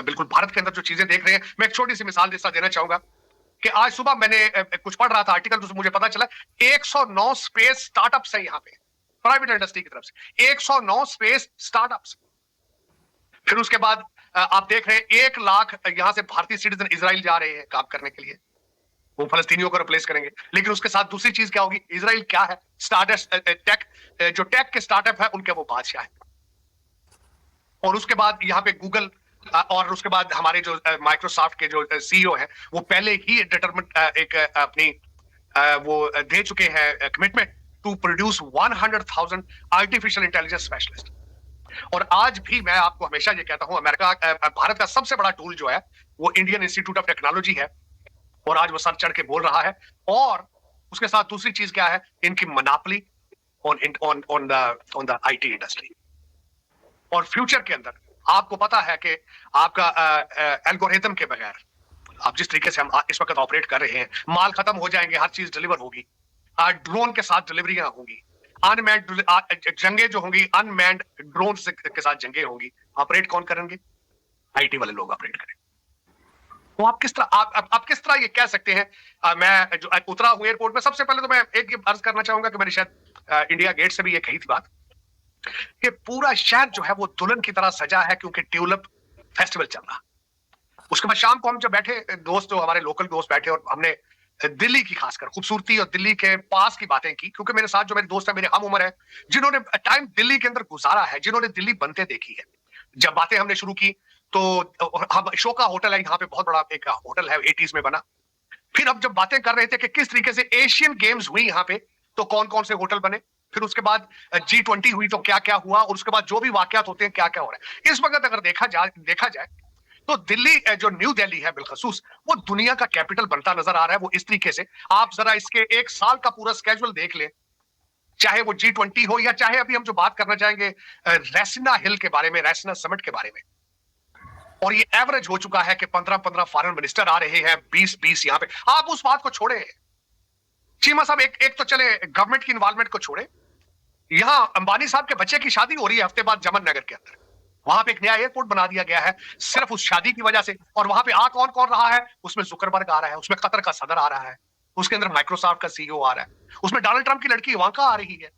बिल्कुल भारत के अंदर जो चीजें देख रहे हैं, मैं एक छोटी सी मिसाल जैसा देना चाहूंगा कि आज सुबह मैंने कुछ पढ़ रहा था आर्टिकल, तो मुझे पता चला 109 स्पेस स्टार्टअप्स है यहाँ पे प्राइवेट इंडस्ट्री की तरफ से, 109 स्पेस स्टार्टअप्स। फिर उसके बाद आप देख रहे हैं 1 लाख यहां से भारतीय सिटीजन इजराइल जा रहे हैं काम करने के लिए, वो फलस्तीनियों को रिप्लेस करेंगे। लेकिन उसके साथ दूसरी चीज क्या होगी, इजराइल क्या है, स्टार्टअप टेक, जो टेक के स्टार्टअप है उनके वो बादशाह है। और उसके बाद यहाँ पे गूगल और उसके बाद हमारे जो माइक्रोसॉफ्ट के जो सीईओ हैं वो पहले ही डिटरमिन एक अपनी वो दे चुके हैं commitment to produce 100,000 artificial intelligence specialist. और आज भी मैं आपको हमेशा ये कहता हूं, अमेरिका भारत का सबसे बड़ा टूल जो है वो इंडियन इंस्टीट्यूट ऑफ टेक्नोलॉजी है, और आज वो सर चढ़ के बोल रहा है। और उसके साथ दूसरी चीज क्या है, इनकी monopoly on the IT industry. और फ्यूचर के अंदर आपको पता है कि आपका एल्गोरिथम के बगैर आप जिस तरीके से हम इस वक्त ऑपरेट कर रहे हैं, माल खत्म हो जाएंगे, हर चीज डिलीवर होगी, ड्रोन के साथ डिलीवरियां होंगी, अनमैन्ड जंगे जो होंगी अनमैन्ड ड्रोन के साथ जंगे होंगी, ऑपरेट कौन करेंगे, आईटी वाले लोग ऑपरेट करेंगे। तो आप किस तरह आप किस तरह ये कह सकते हैं। मैं जो उतरा हूं एयरपोर्ट में, सबसे पहले तो मैं एक अर्ज करना चाहूंगा कि मैंने शायद इंडिया गेट से भी ये कही थी बात कि पूरा शहर जो है वो दुल्हन की तरह सजा है क्योंकि ट्यूलिप फेस्टिवल चल रहा। उसके बाद शाम को हम जब बैठे, दोस्त जो हमारे लोकल दोस्त बैठे, और हमने दिल्ली की खासकर खूबसूरती और दिल्ली के पास की बातें की, क्योंकि मेरे साथ जो मेरे दोस्त है मेरे हम उम्र है, जिन्होंने टाइम दिल्ली के अंदर गुजारा है, जिन्होंने दिल्ली बनते देखी है। जब बातें हमने शुरू की तो हम शोका होटल है यहाँ पे, बहुत बड़ा एक होटल है 80s में बना। फिर अब जब बातें कर रहे थे कि किस तरीके से एशियन गेम्स हुई यहाँ पे तो कौन कौन से होटल बने, फिर उसके बाद G20 हुई तो क्या क्या हुआ, और उसके बाद जो भी वाकयात होते हैं क्या क्या हो रहा है इस वक्त अगर देखा जाए तो दिल्ली जो न्यू दिल्ली है बिलखसूस, वो दुनिया का कैपिटल बनता नजर आ रहा है। वो इस तरीके से आप जरा इसके 1 साल का पूरा स्केड्यूल देख लें, चाहे वो G20 हो या चाहे अभी हम जो बात करना चाहेंगे रेसिना हिल के बारे में, रेसिना समिट के बारे में। और ये एवरेज हो चुका है कि 15-15 फॉरेन मिनिस्टर आ रहे हैं, 20-20 यहाँ पे। आप उस बात को छोड़े चीमा साहब, एक तो चले गवर्नमेंट की इन्वॉल्वमेंट को छोड़े, यहां अंबानी साहब के बच्चे की शादी हो रही है हफ्ते बाद जमन नगर के अंदर, वहां पे एक नया एयरपोर्ट बना दिया गया है सिर्फ उस शादी की वजह से। और वहां पे कौन कौन रहा है, उसमें जुकरबर्ग आ रहा है, उसमें कतर का सदर आ रहा है, उसके अंदर माइक्रोसॉफ्ट का सीईओ आ रहा है, उसमें डोनाल्ड ट्रंप की लड़की इवांका आ रही है।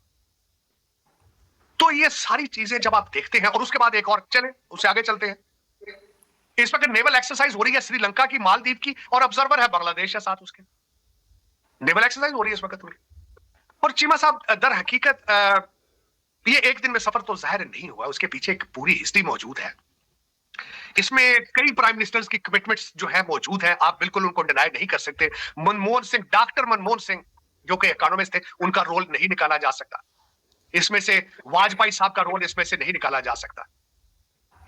तो ये सारी चीजें जब आप देखते हैं, और उसके बाद एक और चले उससे आगे चलते हैं, इस वक्त नेवल एक्सरसाइज हो रही है श्रीलंका की, मालदीव की, और ऑब्जर्वर है बांग्लादेश है साथ, उसके नेवल एक्सरसाइज हो रही है इस वक्त उनकी। और चीमा साहब दर हकीकत ये एक दिन में सफर तो जाहिर नहीं हुआ, उसके पीछे एक पूरी हिस्ट्री मौजूद है। इसमें कई प्राइम मिनिस्टर्स की कमिटमेंट्स जो है मौजूद है, आप बिल्कुल उनको डिनाई नहीं कर सकते। मनमोहन सिंह, डॉक्टर मनमोहन सिंह जो कि इकोनॉमिस्ट थे, उनका रोल नहीं निकाला जा सकता इसमें से। वाजपेयी साहब का रोल इसमें से नहीं निकाला जा सकता।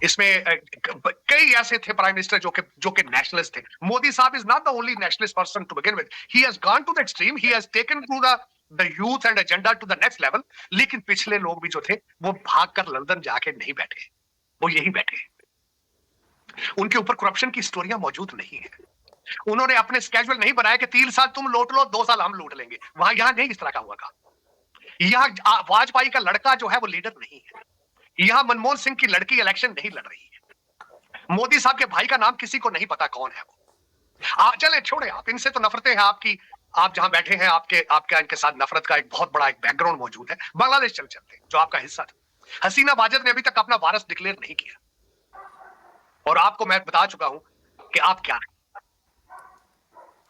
इसमें कई ऐसे थे प्राइम मिनिस्टर जो कि नेशनलिस्ट थे। मोदी साहब is not the only nationalist person to begin with, he has gone to the extreme, he has taken to the youth and agenda to the next level. लेकिन पिछले लोग भी जो थे वो भागकर लंदन जाके नहीं बैठे, वो यही बैठे। उनके ऊपर करप्शन की स्टोरियां मौजूद नहीं है। उन्होंने अपने स्केड्यूल नहीं बनाया कि 3 साल तुम लूट लो, 2 साल हम लूट लेंगे। वहां यहां नहीं इस तरह का हुआ काम। यहाँ वाजपेयी का लड़का जो है वो लीडर नहीं है, यहां मनमोहन सिंह की लड़की इलेक्शन नहीं लड़ रही है, मोदी साहब के भाई का नाम किसी को नहीं पता कौन है वो। चले छोड़े, आप इनसे तो नफरतें हैं आपकी, आप जहां बैठे हैं आपके इनके साथ नफरत का एक बहुत बड़ा एक बैकग्राउंड मौजूद है। बांग्लादेश चलते जो आपका हिस्सा था, हसीना वाजिद ने अभी तक अपना वारस डिक्लेयर नहीं किया, और आपको मैं बता चुका हूं कि आप क्या है।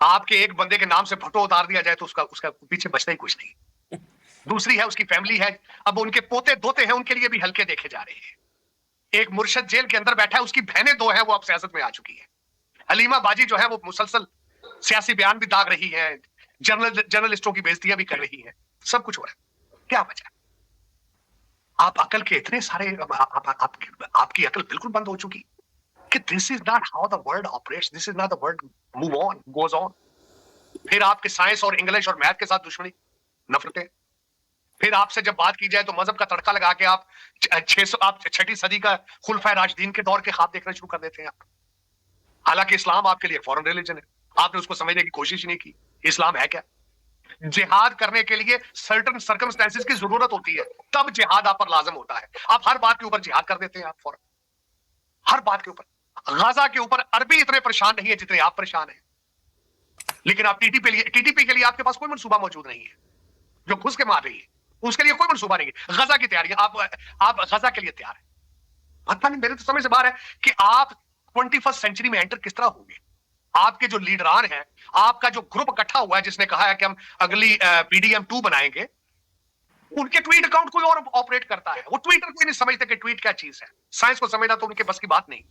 आपके एक बंदे के नाम से फोटो उतार दिया जाए तो उसका पीछे बचता ही कुछ नहीं। दूसरी है उसकी फैमिली है, अब उनके पोते दोते हैं, उनके लिए भी हल्के देखे जा रहे हैं। एक मुर्शद जेल के अंदर बैठा है, उसकी बहनें 2 हैं, वो अब सियासत में आ चुकी है। हलीमा बाजी जो है वो मुसलसल सियासी बयान भी दाग रही है, जर्नलिस्टों की बेइज्जतियां भी कर रही है, सब कुछ हो रहा है। क्या वजह? आप अकल के इतने सारे आपकी अकल बिल्कुल बंद हो चुकी कि this is not how the world operates, this is not the world move on goes on. फिर आपके साइंस और इंग्लिश और मैथ के साथ दुश्मनी, नफरतें। फिर आपसे जब बात की जाए तो मजहब का तड़का लगा के आप 6वीं सदी का खुलफाए राशिदीन के दौर के ख्वाब देखना शुरू कर देते हैं आप। हालांकि इस्लाम आपके लिए फॉरेन रिलीजन है, आपने उसको समझने की कोशिश नहीं की। इस्लाम है क्या? जिहाद करने के लिए सर्टन सर्कमस्टेंसेस की जरूरत होती है, तब जिहाद आप पर लाजम होता है। आप हर बात के ऊपर जिहाद कर देते हैं, आप फौरन हर बात के ऊपर। गाजा के ऊपर अरबी इतने परेशान नहीं है जितने आप परेशान हैं, लेकिन आप टीटीपी के लिए आपके पास कोई मंसूबा मौजूद नहीं है, जो घुस के मार रही है उसके लिए कोई मंसूबा नहीं है। गजा की तैयारी, आप गजा के लिए तैयार है? पता नहीं, मेरे तो समझ से बाहर है कि आप 21st सेंचुरी में एंटर किस तरह होंगे। आपके जो लीडरान हैं, आपका जो ग्रुप इकट्ठा हुआ है जिसने कहा है कि हम अगली पीडीएम 2 बनाएंगे, उनके ट्वीट अकाउंट कोई और ऑपरेट करता है। वो ट्विटर कोई नहीं समझते कि ट्वीट क्या चीज है। साइंस को समझना तो उनके बस की बात नहीं।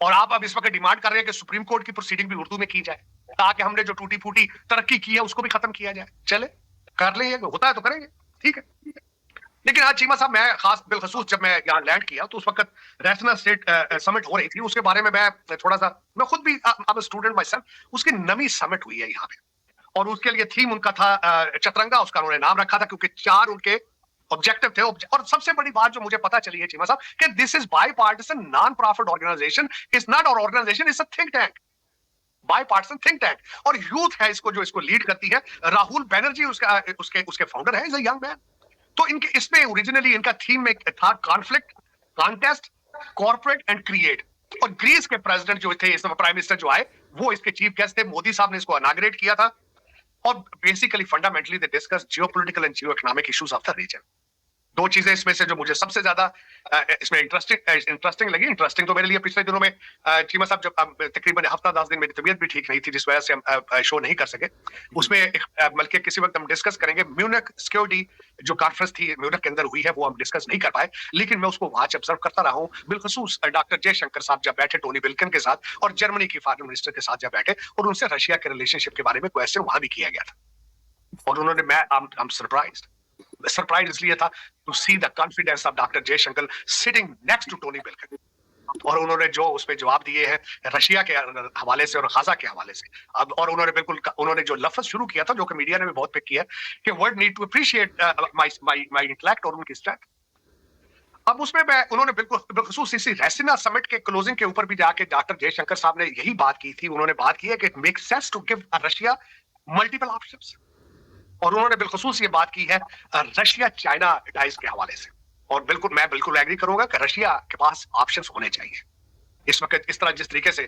और आप अब इस वक्त डिमांड कर रहे हैं कि सुप्रीम कोर्ट की प्रोसीडिंग भी उर्दू में की जाए, ताकि हमने जो टूटी फूटी तरक्की की है उसको भी खत्म किया जाए। चले कर लेंगे, होता है तो करेंगे, ठीक है। लेकिन आज चीमा साहब, मैं खास बिलखसूस जब मैं यहाँ लैंड किया तो उस वक्त रैसना स्टेट समिट हो रही थी। उसके बारे में मैं थोड़ा सा, मैं खुद भी अब स्टूडेंट माई सेल्फ, उसकी नवी समिट हुई है यहाँ पे, और उसके लिए थीम उनका था चतरंगा, उसका उन्होंने नाम रखा था क्योंकि 4 उनके ऑब्जेक्टिव थे। और सबसे बड़ी बात जो मुझे पता चली है चीमा साहब कि this is bipartisan non profit organisation, is not और organisation, is a think tank, bipartisan think tank. और यूथ है इसको, जो इसको लीड करती है, राहुल बैनर्जी उसका उसके फाउंडर है, इज अ यंग मैन। तो इनके इसमें ओरिजिनली इनका थीम में था conflict, contest, corporate and create. और ग्रीस के प्रेसिडेंट जो थे, इस प्राइम मिनिस्टर जो आए, वो इसके चीफ गेस्ट थे। मोदी साहब ने इसको इनॉग्रेट किया था। और basically fundamentally they discuss geopolitical and geo economic issues of the region. 2 चीजें इसमें से जो मुझे सबसे ज्यादा इसमें इंटरेस्टिंग लगी। इंटरेस्टिंग तो मेरे लिए पिछले दिनों में चीमा साहब, जब तकरीबन हफ्ता 10 दिन मेरी तबीयत भी ठीक नहीं थी, जिस वजह से हम शो नहीं कर सके। उसमें बल्कि किसी वक्त हम डिस्कस करेंगे। म्यूनिख सिक्योरिटी जो कॉन्फ्रेंस थी म्यूनिख के अंदर हुई है, वो हम डिस्कस नहीं कर पाए, लेकिन मैं उसको वहां से ऑब्जर्व करता रहा हूँ। बिलखसूस डॉक्टर जयशंकर साहब जब बैठे टोनी ब्लिंकन के साथ, और जर्मनी की फॉरेन मिनिस्टर के साथ जब बैठे, और उनसे रशिया के रिलेशनशिप के बारे में क्वेश्चन वहां भी किया गया था। और उन्होंने, मैं आई एम सरप्राइज इसलिए था to see the confidence of doctor Jaishankar sitting next to Tony Blinken. और उन्होंने जो उस पे जवाब दिए हैं रशिया के हवाले से और गाजा के हवाले से, अब और उन्होंने बिल्कुल, उन्होंने जो लफ्ज शुरू किया था, जो कि मीडिया ने भी बहुत पिक किया, कि world need to appreciate my intellect और उनकी स्ट्रेंथ। अब उसमें उन्होंने बिल्कुल बिलखसूस इसी रेसिना समिट के क्लोजिंग के ऊपर भी जाके डॉक्टर जयशंकर साहब ने यही बात की थी। उन्होंने बात की है कि it makes sense to give Russia multiple options. और उन्होंने बिलखसूस ये बात की है रशिया चाइना टाइज के हवाले से। और बिल्कुल मैं बिल्कुल एग्री करूंगा कि रशिया के पास ऑप्शंस होने चाहिए इस वक्त। इस तरह जिस तरीके से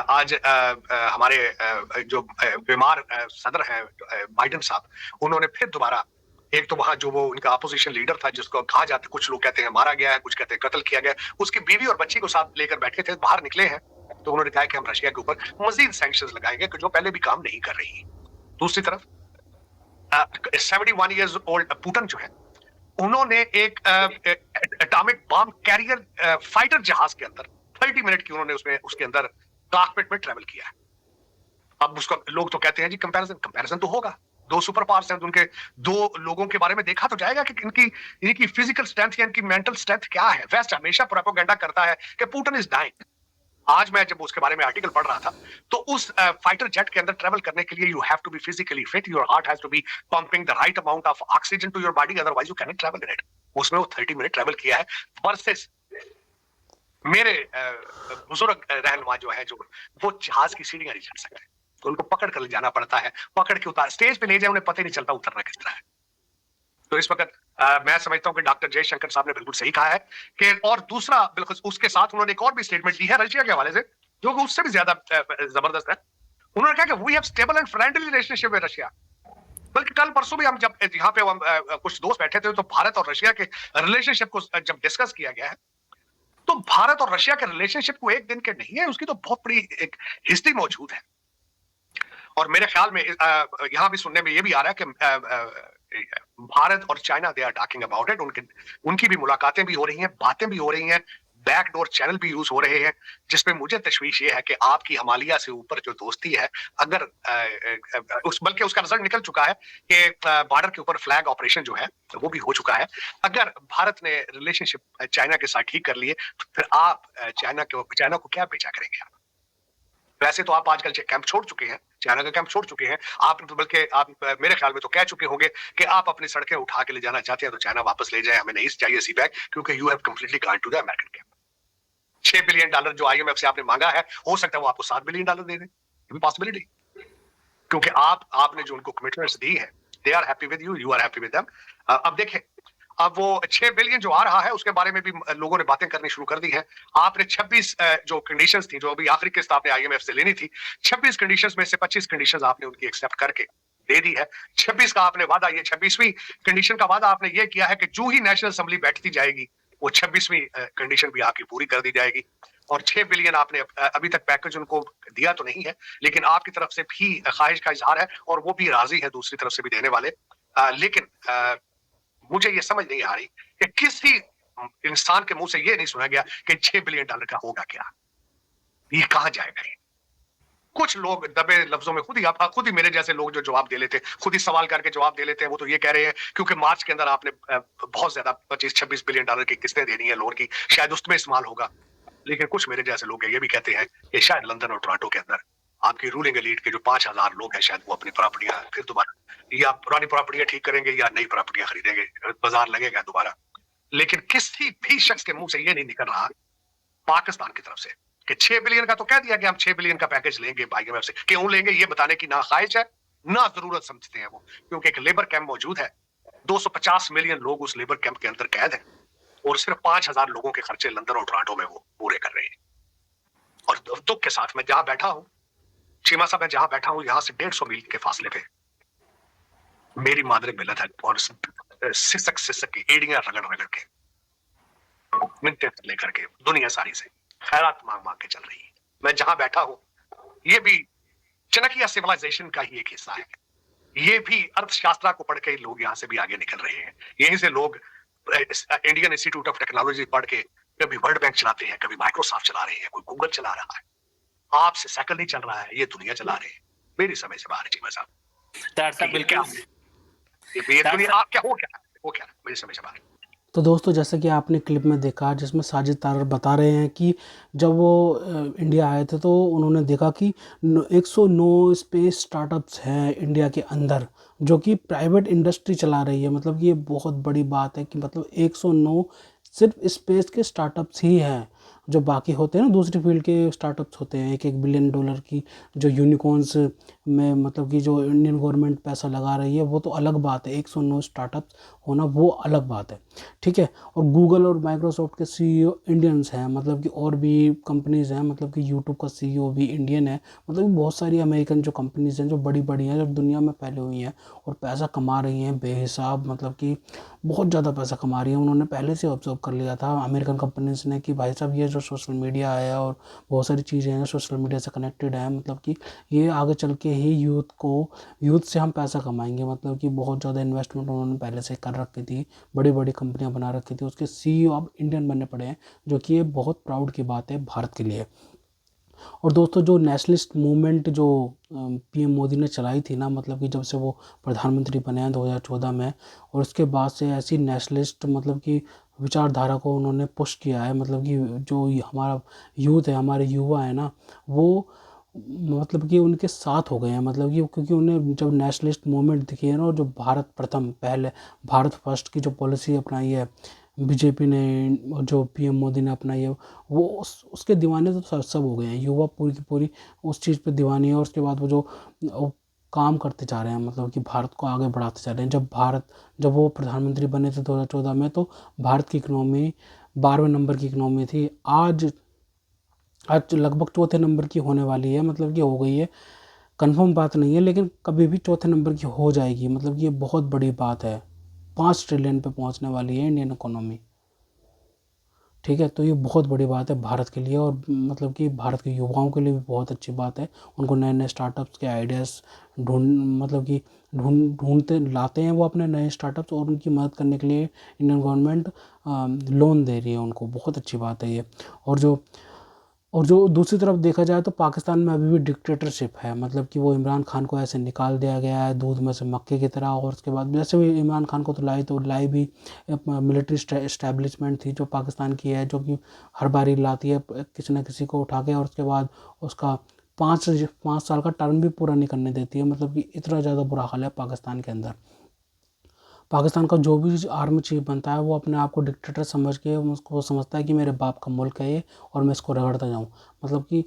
आज हमारे जो बीमार सदर हैं बाइडेन साहब, उन्होंने फिर दोबारा, एक तो वहां जो वो उनका अपोजिशन लीडर था जिसको कहा जाता, कुछ लोग कहते हैं मारा गया है, कुछ कहते हैं कत्ल किया गया, उसकी बीवी और बच्ची को साथ लेकर बैठे थे, बाहर निकले हैं, तो उन्होंने कहा कि हम रशिया के ऊपर मजीद सैंक्शंस लगाएंगे जो पहले भी काम नहीं कर रही। दूसरी तरफ 71 ईयर्स ओल्ड पुतिन जो है, उन्होंने एक एटॉमिक बॉम्ब कैरियर फाइटर जहाज के अंदर 30 मिनट की उन्होंने उसके अंदर कॉकपिट में ट्रेवल किया है। अब उसका लोग तो कहते हैं जी कंपैरिजन तो होगा, 2 सुपर पावर्स हैं, उनके 2 लोगों के बारे में देखा तो जाएगा कि इनकी फिजिकल स्ट्रेंथ या इनकी मेंटल स्ट्रेंथ क्या है। वेस्ट हमेशा प्रोपेगेंडा करता है कि पुतिन इज डाइंग। आज मैं जब उसके बारे में आर्टिकल पढ़ रहा था, तो उस फाइटर जेट के अंदर ट्रेवल करने के लिए you have to be physically fit, your heart has to be pumping the right amount of oxygen to your body, otherwise you can not travel in it. उसमें वो 30 मिनट ट्रैवल किया है versus मेरे बुजुर्ग रहनुमा जो है, जो वो जहाज की सीढ़ियां नहीं चढ़ सकते, तो उनको पकड़ कर ले जाना पड़ता है, पकड़ के उतार स्टेज पे ले जाए, उन्हें पता ही नहीं चलता उतरना किस तरह है। तो इस वक्त मैं समझता हूं कि डॉक्टर जयशंकर साहब ने बिल्कुल सही कहा है कि, और दूसरा बिल्कुल उसके साथ उन्होंने एक और भी स्टेटमेंट दी है रशिया के हवाले से, जो कि उससे भी ज्यादा जबरदस्त है। उन्होंने कहा कि we have stable and friendly relationship with Russia. बल्कि कल परसों भी हम जब यहाँ पे हम कुछ दोस्त बैठे थे, तो भारत और रशिया के रिलेशनशिप को जब डिस्कस किया गया है, तो भारत और रशिया के रिलेशनशिप को एक दिन के नहीं है, उसकी तो बहुत बड़ी एक हिस्ट्री मौजूद है। और मेरे ख्याल में यहाँ भी सुनने में ये भी आ रहा है कि भारत और China they are talking about it, उनकी भी मुलाकातें भी हो रही हैं, बातें भी हो रही हैं, बैकडोर चैनल भी यूज हो रहे हैं, जिसमें मुझे तशवीश ये है कि आपकी हिमालय से ऊपर जो दोस्ती है, अगर बल्कि उसका रिजल्ट निकल चुका है कि बॉर्डर के ऊपर फ्लैग ऑपरेशन जो है वो भी हो चुका है। अगर भारत ने रिलेशनशिप चाइना के साथ ठीक कर लिए, तो फिर आप चाइना को क्या बेचा करेंगे आप? वैसे तो आप आजकल कैंप छोड़ चुके हैं, चाइना का कैंप छोड़ चुके हैं आप, तो बल्कि आप मेरे ख्याल में तो कह चुके होंगे कि आप अपनी सड़कें उठा के ले जाना चाहते हैं तो चाइना वापस ले जाए, हमें नहीं चाहिए सी बैक, क्योंकि you have completely gone to the American camp. $6 billion जो IMF से आपने मांगा है, हो सकता है वो आपको $7 बिलियन दे दें, ये भी पॉसिबिलिटी, क्योंकि आपने जो उनको कमिटमेंट्स दी है, they are happy with you, you are happy with them. अब देखें, अब वो 6 बिलियन जो आ रहा है उसके बारे में भी लोगों ने बातें करनी शुरू कर दी है। आपने 26 जो कंडीशंस थी, जो अभी आखिरी किस्त आपने आईएमएफ से लेनी थी, 26 कंडीशंस में से 25 कंडीशंस आपने उनकी एक्सेप्ट करके दे दी है। 26 का आपने वादा, ये 26वीं कंडीशन का वादा आपने ये किया है कि जो ही नेशनल असेंबली बैठती जाएगी वो 26वीं कंडीशन भी आपकी पूरी कर दी जाएगी। और 6 बिलियन आपने अभी तक पैकेज उनको दिया तो नहीं है, लेकिन आपकी तरफ से भी ख्वाहिश का इजहार है और वो भी राजी है दूसरी तरफ से भी देने वाले। लेकिन मुझे ये समझ नहीं आ रही कि किसी इंसान के मुंह से ये नहीं सुना गया कि 6 बिलियन डॉलर का होगा क्या, ये कहां जाएगा ये। कुछ लोग दबे लफ्जों में खुद ही मेरे जैसे लोग जो जवाब दे लेते, खुद ही सवाल करके जवाब दे लेते हैं, वो तो ये कह रहे हैं क्योंकि मार्च के अंदर आपने बहुत ज्यादा 25-26 बिलियन डॉलर की किस्तें देनी है लोन की, शायद उसमें इस्तेमाल होगा। लेकिन कुछ मेरे जैसे लोग ये भी कहते हैं कि शायद लंदन और टोरंटो के अंदर आपकी रूलिंग एलीट के जो 5,000 लोग हैं, शायद वो अपनी प्रॉपर्टियां फिर दोबारा या पुरानी प्रॉपर्टियां ठीक करेंगे या नई प्रॉपर्टियां खरीदेंगे, बाजार लगेगा दोबारा। लेकिन किसी भी शख्स के मुंह से ये नहीं निकल रहा पाकिस्तान की तरफ से कि 6 बिलियन का तो कह दिया कि हम 6 बिलियन का पैकेज लेंगे आईएमएफ से, क्यों लेंगे ये बताने की ना ख्वाहिश है ना जरूरत समझते हैं वो, क्योंकि एक लेबर कैंप मौजूद है, 250 मिलियन लोग उस लेबर कैंप के अंदर कैद हैं और सिर्फ 5,000 लोगों के खर्चे लंदन और टोरंटो में वो पूरे कर रहे हैं। और दुख के साथ मैं जहां बैठा हूं, चीमा साहब, मैं जहां बैठा हूं यहां से 150 मील के फासले पे मेरी मादरे मिलत है और सिसक सिसक की एड़ियां रगड़ रगड़ के मिनते लेकर के दुनिया सारी से खैरात मांग मांग के चल रही है। मैं जहां बैठा हूं ये भी चनकिया सिविलाइजेशन का ही एक हिस्सा है। ये भी अर्थशास्त्र को पढ़ के लोग यहाँ से भी आगे निकल रहे हैं। यहीं से लोग इंडियन इंस्टीट्यूट ऑफ टेक्नोलॉजी पढ़ के कभी वर्ल्ड बैंक चलाते हैं, कभी माइक्रोसॉफ्ट चला रहे हैं, कोई गूगल चला रहा है। आपसे साइकिल नहीं चल रहा है, ये दुनिया चला रहे हैं। मेरी समझ से बाहर चीमा साहब, बिल्कुल ये दुनिया क्या हो क्या मेरी समझ से बाहर। तो दोस्तों, जैसे कि आपने क्लिप में देखा जिसमें साजिद तारर बता रहे हैं कि जब वो इंडिया आए थे तो उन्होंने देखा कि 109 स्पेस स्टार्टअप्स हैं इंडिया के अंदर जो कि प्राइवेट इंडस्ट्री चला रही है। मतलब ये बहुत बड़ी बात है कि मतलब 109 सिर्फ स्पेस के स्टार्टअप्स ही हैं। जो बाकी होते हैं ना, दूसरी फील्ड के स्टार्टअप्स होते हैं 1-1 बिलियन डॉलर की जो यूनिकॉर्न्स में, मतलब कि जो इंडियन गवर्नमेंट पैसा लगा रही है, वो तो अलग बात है। 109 स्टार्टअप्स होना वो अलग बात है, ठीक है। और गूगल और माइक्रोसॉफ्ट के सीईओ इंडियंस हैं, मतलब कि और भी कंपनीज़ हैं, मतलब कि यूट्यूब का सीईओ भी इंडियन है। मतलब बहुत सारी अमेरिकन जो कंपनीज़ हैं जो बड़ी बड़ी हैं, जो दुनिया में फैली हुई हैं और पैसा कमा रही हैं बेहिसाब, मतलब कि बहुत ज़्यादा पैसा कमा रही हैं। उन्होंने पहले से ऑब्जर्व कर लिया था अमेरिकन कंपनीज़ ने कि भाई साहब ये जो सोशल मीडिया है और बहुत सारी चीज़ें हैं सोशल मीडिया से कनेक्टेड है, मतलब कि ये आगे चल के ही यूथ से हम पैसा कमाएंगे। मतलब कि बहुत ज़्यादा इन्वेस्टमेंट उन्होंने पहले से कर रखी थी, बड़ी बड़ी कंपनियां बना रखी थी। उसके सीईओ अब इंडियन बनने पड़े हैं, जो कि ये बहुत प्राउड की बात है भारत के लिए। और दोस्तों, जो नेशनलिस्ट मूवमेंट जो पीएम मोदी ने चलाई थी ना, मतलब कि जब से वो प्रधानमंत्री बने हैं 2014 में, और उसके बाद से ऐसी नेशनलिस्ट मतलब कि विचारधारा को उन्होंने पुश किया है। मतलब कि जो हमारा यूथ है, हमारे युवा है ना, वो मतलब कि उनके साथ हो गए हैं। मतलब कि क्योंकि उन्हें जब नेशनलिस्ट मूवमेंट दिखी है ना, और जो भारत प्रथम, पहले भारत फर्स्ट की जो पॉलिसी अपनाई है बीजेपी ने, जो पीएम मोदी ने अपनाई है, वो उसके दीवाने तो सब हो गए हैं। युवा पूरी की पूरी उस चीज़ पे दीवानी है। और उसके बाद वो जो वो काम करते जा रहे हैं, मतलब कि भारत को आगे बढ़ाते जा रहे हैं। जब वो प्रधानमंत्री बने थे 2014 में, तो भारत की इकनॉमी 12वें नंबर की इकनॉमी थी। आज लगभग चौथे नंबर की होने वाली है, मतलब कि हो गई है। कंफर्म बात नहीं है, लेकिन कभी भी चौथे नंबर की हो जाएगी। मतलब कि ये बहुत बड़ी बात है, 5 ट्रिलियन पे पहुंचने वाली है इंडियन इकोनॉमी, ठीक है। तो ये बहुत बड़ी बात है भारत के लिए, और मतलब कि भारत के युवाओं के लिए भी बहुत अच्छी बात है। उनको नए नए स्टार्टअप्स के आइडियाज़ ढूंढते लाते हैं वो अपने नए स्टार्टअप्स, और उनकी मदद करने के लिए इंडियन गवर्नमेंट लोन दे रही है उनको। बहुत अच्छी बात है ये। और जो दूसरी तरफ देखा जाए तो पाकिस्तान में अभी भी डिक्टेटरशिप है। मतलब कि वो इमरान खान को ऐसे निकाल दिया गया है दूध में से मक्के की तरह। और उसके बाद जैसे भी इमरान खान को तो लाई भी मिलिट्री इस्टेब्लिशमेंट थी जो पाकिस्तान की है, जो कि हर बारी लाती है किसी न किसी को उठा के, और उसके बाद उसका 5 साल का टर्म भी पूरा नहीं करने देती है। मतलब कि इतना ज़्यादा बुरा हाल है पाकिस्तान के अंदर। पाकिस्तान का जो भी आर्मी चीफ बनता है वो अपने आप को डिक्टेटर समझ के उसको समझता है कि मेरे बाप का मुल्क है ये, और मैं इसको रगड़ता जाऊँ। मतलब कि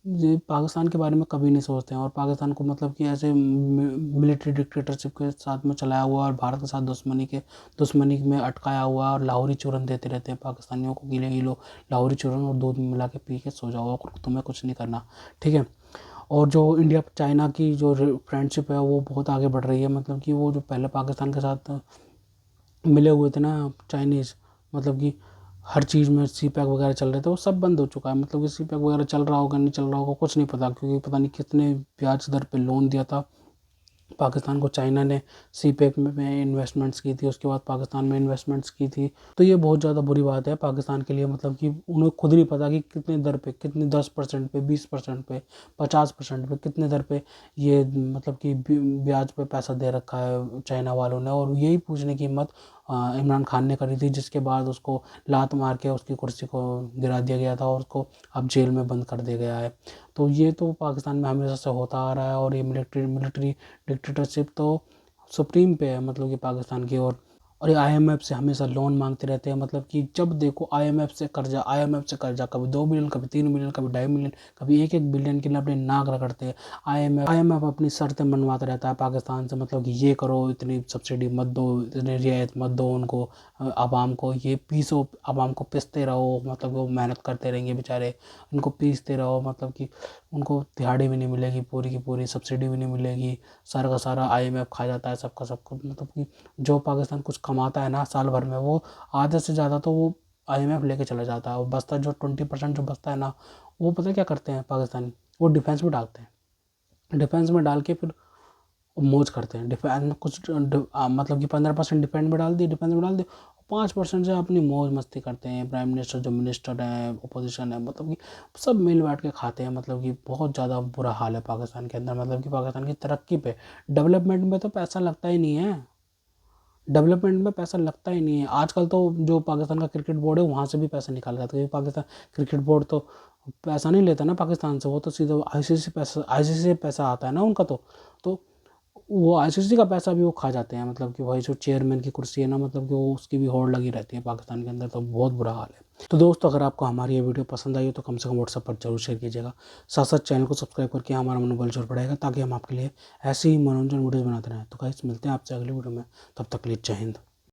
ये पाकिस्तान के बारे में कभी नहीं सोचते हैं, और पाकिस्तान को मतलब कि ऐसे मिलिट्री डिक्टेटरशिप के साथ में चलाया हुआ और भारत के साथ दुश्मनी में अटकाया हुआ, और लाहौरी चूरन देते रहते हैं पाकिस्तानियों को, ये लो लाहौरी चूरन और दूध मिला के पी के सो जाओ, तुम्हें कुछ नहीं करना, ठीक है। और जो इंडिया चाइना की जो फ्रेंडशिप है वो बहुत आगे बढ़ रही है, मतलब कि वो जो पहले पाकिस्तान के साथ मिले हुए थे ना चाइनीज़, मतलब कि हर चीज़ में सी पैक वगैरह चल रहे थे, वो सब बंद हो चुका है। मतलब कि सी पैक वगैरह चल रहा होगा नहीं चल रहा होगा कुछ नहीं पता, क्योंकि पता नहीं कितने ब्याज दर पे लोन दिया था पाकिस्तान को चाइना ने, सी पैक में इन्वेस्टमेंट्स की थी, उसके बाद पाकिस्तान में इन्वेस्टमेंट्स की थी। तो ये बहुत ज़्यादा बुरी बात है पाकिस्तान के लिए, मतलब कि उन्हें खुद नहीं पता कि कितने दर पे, कितने 10% पे, 20% पे, 50% पे, कितने दर पे ये मतलब कि ब्याज पे पैसा दे रखा है चाइना वालों ने। और यही पूछने की हिम्मत इमरान खान ने करी थी, जिसके बाद उसको लात मार के उसकी कुर्सी को गिरा दिया गया था और उसको अब जेल में बंद कर दिया गया है। तो ये तो पाकिस्तान में हमेशा से होता आ रहा है, और ये मिलिट्री डिक्टेटरशिप तो सुप्रीम पे है, मतलब कि पाकिस्तान की। और ये आईएमएफ से हमेशा लोन मांगते रहते हैं, मतलब कि जब देखो आईएमएफ से कर्जा, कभी 2 बिलियन, कभी 3 बिलियन, कभी 2.5 बिलियन, कभी 1-1 बिलियन के लिए अपने नाक रगड़ते हैं। आईएमएफ अपनी शर्तें मनवाता रहता है पाकिस्तान से, मतलब कि ये करो, इतनी सब्सिडी मत दो, इतनी रियायत मत दो उनको, आवाम को ये पीसो, आवाम को पीसते रहो, मतलब वो मेहनत करते रहेंगे बेचारे, उनको पीसते रहो, मतलब कि उनको दिहाड़ी भी नहीं मिलेगी, पूरी की पूरी सब्सिडी भी नहीं मिलेगी, सारा का सारा आईएमएफ खा जाता है सबका सबको। मतलब कि जो पाकिस्तान कुछ कमाता है ना साल भर में, वो आधे से ज़्यादा तो वो आईएमएफ लेके चला जाता है, और बचता जो 20% जो बचता है ना, वो पता है क्या करते हैं पाकिस्तानी, वो डिफेंस में डालते हैं, डिफेंस में डाल के फिर मौज करते हैं। डिफेंस में कुछ मतलब कि 15% डिफेंस में डाल दी, 5% से अपनी मौज मस्ती करते हैं। प्राइम मिनिस्टर, जो मिनिस्टर हैं, अपोजिशन है, मतलब कि सब मिल बांट के खाते हैं। मतलब कि बहुत ज़्यादा बुरा हाल है पाकिस्तान के अंदर, मतलब कि पाकिस्तान की तरक्की पे, डेवलपमेंट में तो पैसा लगता ही नहीं है, डेवलपमेंट में पैसा लगता ही नहीं है। आजकल तो जो पाकिस्तान का क्रिकेट बोर्ड है वहाँ से भी पैसा निकाला जाता है, क्योंकि पाकिस्तान क्रिकेट बोर्ड तो पैसा नहीं लेता ना पाकिस्तान से, वो तो सीधा आईसीसी से पैसा आता है ना उनका, तो वो आईसीसी का पैसा भी वो खा जाते हैं। मतलब कि वही जो चेयरमैन की कुर्सी है ना, मतलब कि वो उसकी भी होड़ लगी रहती है पाकिस्तान के अंदर, तो बहुत बुरा हाल है। तो दोस्तों, अगर आपको हमारी ये वीडियो पसंद आई हो तो कम से कम व्हाट्सएप पर जरूर शेयर कीजिएगा, साथ साथ चैनल को सब्सक्राइब करके हमारा मनोबल जोर बढ़ेगा, ताकि हम आपके लिए ऐसे ही मनोरंजन वीडियोज़ बनाते रहें। तो गाइस, मिलते हैं आपसे अगली वीडियो में, तब तक के लिए जय हिंद।